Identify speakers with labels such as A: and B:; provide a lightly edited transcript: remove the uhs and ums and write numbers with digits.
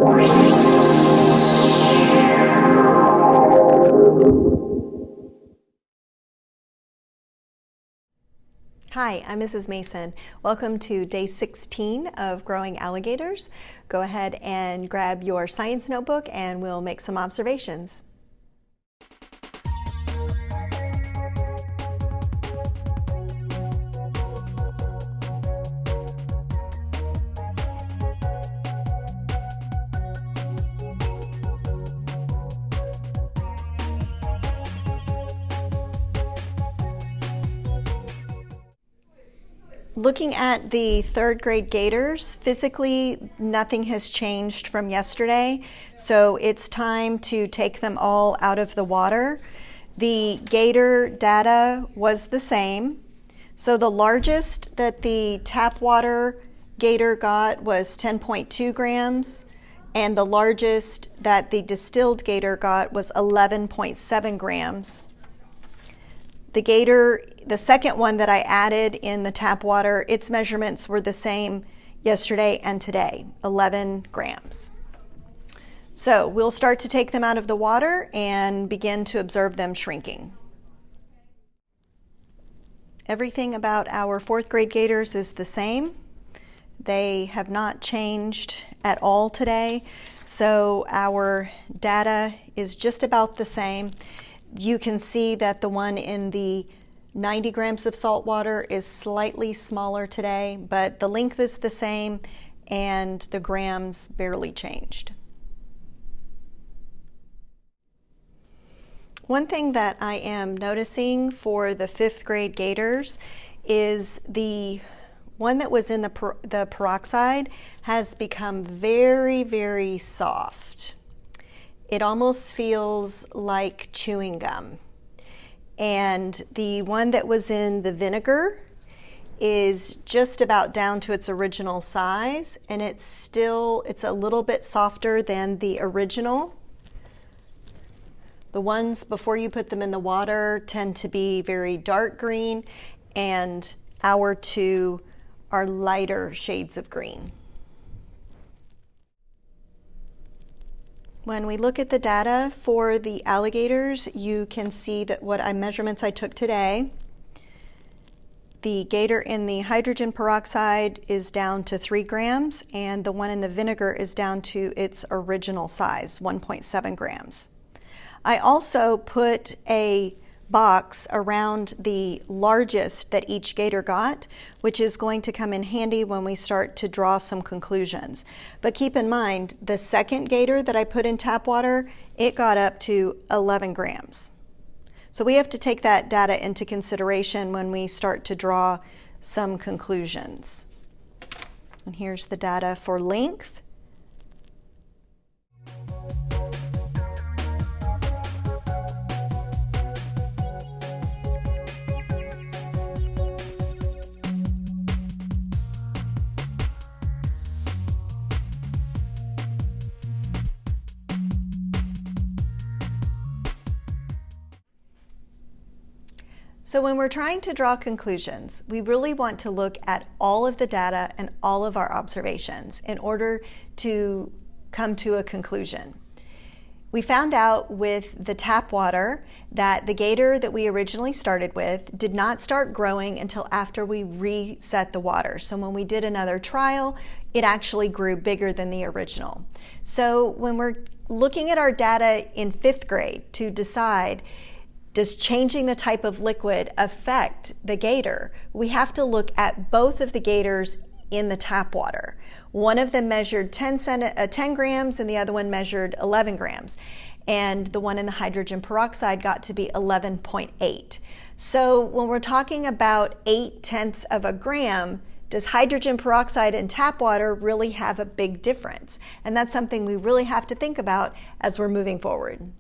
A: Hi, I'm Mrs. Mason. Welcome to day 16 of Growing Alligators. Go ahead and grab your science notebook and we'll make some observations. Looking at the third grade gators, physically nothing has changed from yesterday, so it's time to take them all out of the water. The gator data was the same. So the largest that the tap water gator got was 10.2 grams, and the largest that the distilled gator got was 11.7 grams. The second one that I added in the tap water, its measurements were the same yesterday and today, 11 grams. So we'll start to take them out of the water and begin to observe them shrinking. Everything about our fourth grade gators is the same. They have not changed at all today, so our data is just about the same. You can see that the one in the 90 grams of salt water is slightly smaller today, but the length is the same and the grams barely changed. One thing that I am noticing for the fifth grade gators is the one that was in the peroxide has become very, very soft. It almost feels like chewing gum. And the one that was in the vinegar is just about down to its original size, and it's a little bit softer than the original. The ones before you put them in the water tend to be very dark green, and our two are lighter shades of green. When we look at the data for the alligators, you can see that what measurements I took today. The gator in the hydrogen peroxide is down to 3 grams, and the one in the vinegar is down to its original size, 1.7 grams. I also put a box around the largest that each gator got, which is going to come in handy when we start to draw some conclusions. But keep in mind, the second gator that I put in tap water, it got up to 11 grams. So we have to take that data into consideration when we start to draw some conclusions. And here's the data for length. So when we're trying to draw conclusions, we really want to look at all of the data and all of our observations in order to come to a conclusion. We found out with the tap water that the gator that we originally started with did not start growing until after we reset the water. So when we did another trial, it actually grew bigger than the original. So when we're looking at our data in fifth grade to decide, does changing the type of liquid affect the gator? We have to look at both of the gators in the tap water. One of them measured 10 grams and the other one measured 11 grams. And the one in the hydrogen peroxide got to be 11.8. So when we're talking about 0.8 of a gram, does hydrogen peroxide and tap water really have a big difference? And that's something we really have to think about as we're moving forward.